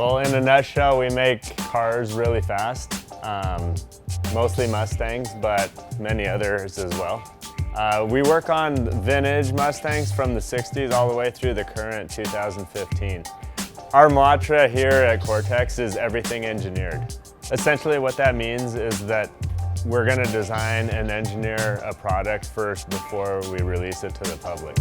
Well, in a nutshell, we make cars really fast, mostly Mustangs, but many others as well. We work on vintage Mustangs from the 60s all the way through the current 2015. Our mantra here at CorteX is everything engineered. Essentially what that means is that we're going to design and engineer a product first before we release it to the public.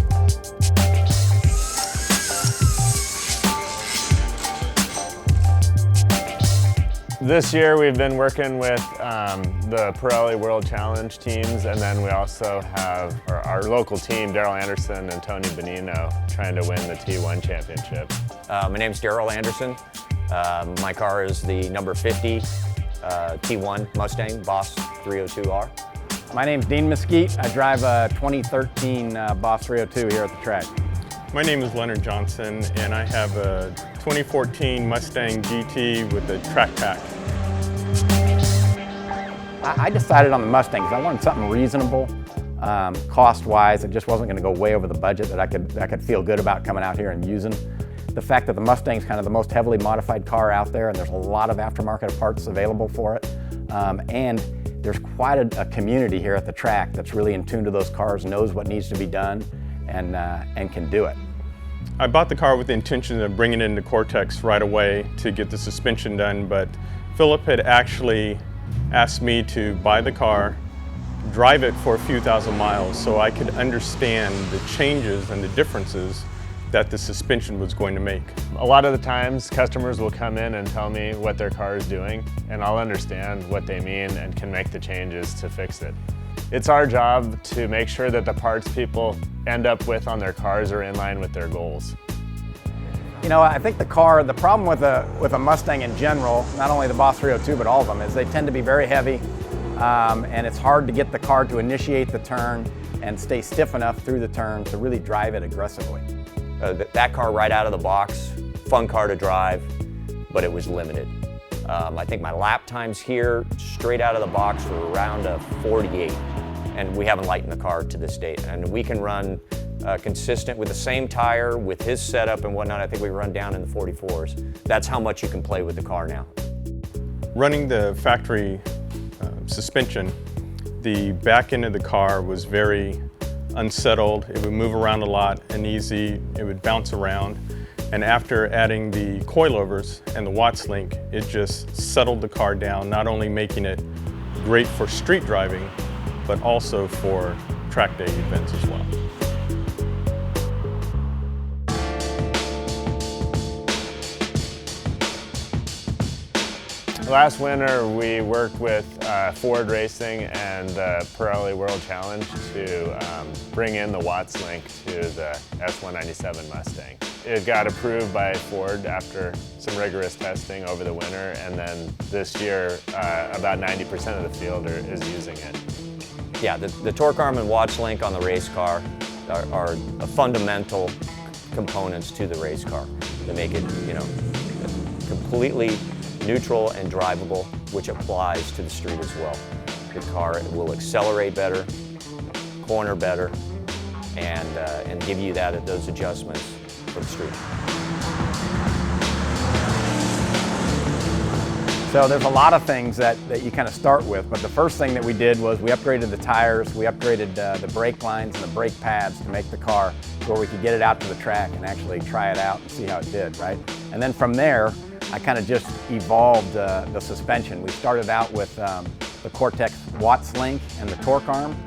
This year we've been working with the Pirelli World Challenge teams, and then we also have our local team, Darrell Anderson and Tony Bonino, trying to win the T1 championship. My name's Darrell Anderson. My car is the number 50 T1 Mustang Boss 302R. My name's Dean Mesquite. I drive a 2013 Boss 302 here at the track. My name is Leonard Johnson, and I have a 2014 Mustang GT with a track pack. I decided on the Mustang because I wanted something reasonable, cost-wise. It just wasn't going to go way over the budget that I could feel good about coming out here and using. The fact that the Mustang's kind of the most heavily modified car out there, and there's a lot of aftermarket parts available for it, and there's quite a community here at the track that's really in tune to those cars, knows what needs to be done, and can do it. I bought the car with the intention of bringing it into CorteX right away to get the suspension done, but Philip had actually asked me to buy the car, drive it for a few thousand miles so I could understand the changes and the differences that the suspension was going to make. A lot of the times customers will come in and tell me what their car is doing, and I'll understand what they mean and can make the changes to fix it. It's our job to make sure that the parts people end up with on their cars are in line with their goals. You know, I think the problem with a Mustang in general, not only the Boss 302 but all of them, is they tend to be very heavy, and it's hard to get the car to initiate the turn and stay stiff enough through the turn to really drive it aggressively. That car right out of the box, fun car to drive, but it was limited. I think my lap times here, straight out of the box, were around a 48, and we haven't lightened the car to this date. And we can run consistent with the same tire, with his setup and whatnot. I think we run down in the 44s. That's how much you can play with the car now. Running the factory suspension, the back end of the car was very unsettled. It would move around a lot, uneasy, it would bounce around. And after adding the coilovers and the Watts link, it just settled the car down, not only making it great for street driving, but also for track day events as well. Last winter we worked with Ford Racing and the Pirelli World Challenge to bring in the Watts link to the S197 Mustang. It got approved by Ford after some rigorous testing over the winter, and then this year about 90% of the field is using it. Yeah, the torque arm and Watts link on the race car are fundamental components to the race car to make it, you know, completely neutral and drivable, which applies to the street as well. The car will accelerate better, corner better, and give you those adjustments for the street. So there's a lot of things that you kind of start with, but the first thing that we did was we upgraded the tires, we upgraded the brake lines and the brake pads to make the car where we could get it out to the track and actually try it out and see how it did, right? And then from there, I kind of just evolved the suspension. We started out with the CorteX Watts link and the torque arm.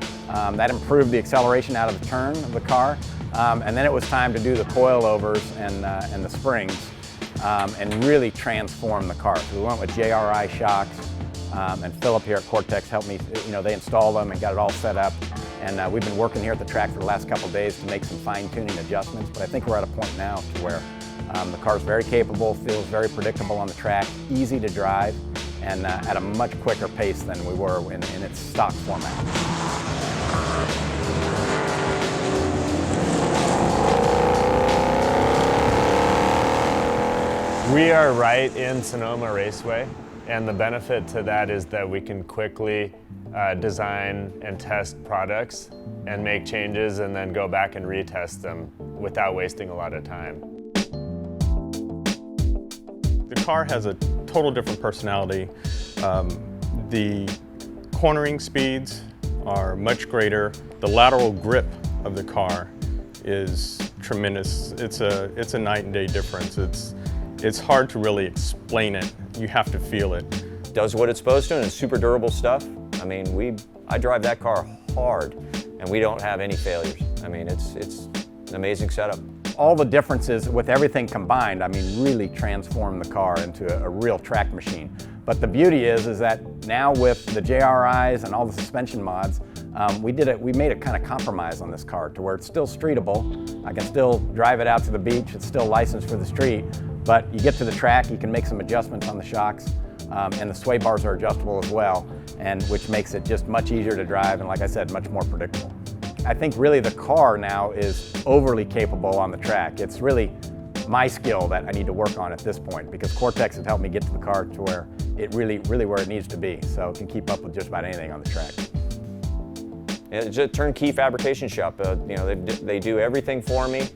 That improved the acceleration out of the turn of the car. And then it was time to do the coilovers and the springs and really transform the car. So we went with JRI shocks, and Philip here at CorteX helped me, you know, they installed them and got it all set up. And we've been working here at the track for the last couple of days to make some fine-tuning adjustments, but I think we're at a point now to where the car's very capable, feels very predictable on the track, easy to drive, and at a much quicker pace than we were in its stock format. We are right in Sonoma Raceway, and the benefit to that is that we can quickly design and test products and make changes and then go back and retest them without wasting a lot of time. The car has a total different personality. The cornering speeds are much greater. The lateral grip of the car is tremendous. It's a night and day difference. It's hard to really explain it. You have to feel it. Does what it's supposed to, and it's super durable stuff. I mean, I drive that car hard, and we don't have any failures. I mean, it's an amazing setup. All the differences with everything combined, I mean, really transformed the car into a real track machine. But the beauty is that now with the JRIs and all the suspension mods, we made a kind of compromise on this car to where it's still streetable. I can still drive it out to the beach. It's still licensed for the street. But you get to the track, you can make some adjustments on the shocks, and the sway bars are adjustable as well, and which makes it just much easier to drive and, like I said, much more predictable. I think really the car now is overly capable on the track. It's really my skill that I need to work on at this point, because CorteX has helped me get to the car to where it really where it needs to be, so it can keep up with just about anything on the track. It's a turnkey fabrication shop. You know, they do everything for me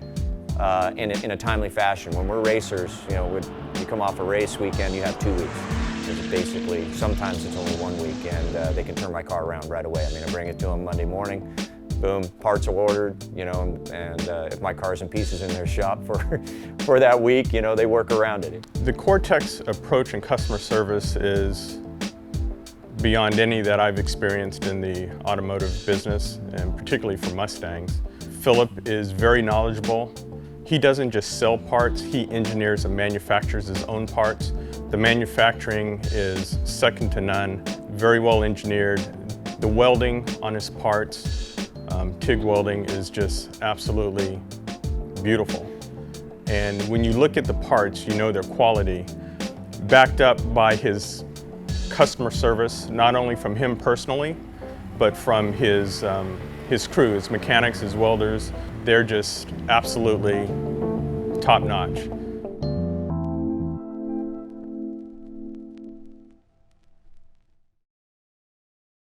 in a timely fashion. When we're racers, you know, when you come off a race weekend, you have 2 weeks. It's basically, sometimes it's only 1 week, and they can turn my car around right away. I mean, I bring it to them Monday morning. Boom, parts are ordered, you know, and if my car's in pieces in their shop for that week, you know, they work around it. The CorteX approach in customer service is beyond any that I've experienced in the automotive business, and particularly for Mustangs. Philip is very knowledgeable. He doesn't just sell parts, he engineers and manufactures his own parts. The manufacturing is second to none, very well engineered. The welding on his parts, TIG welding, is just absolutely beautiful. And when you look at the parts, you know their quality, backed up by his customer service, not only from him personally, but from his crew, his mechanics, his welders. They're just absolutely top-notch.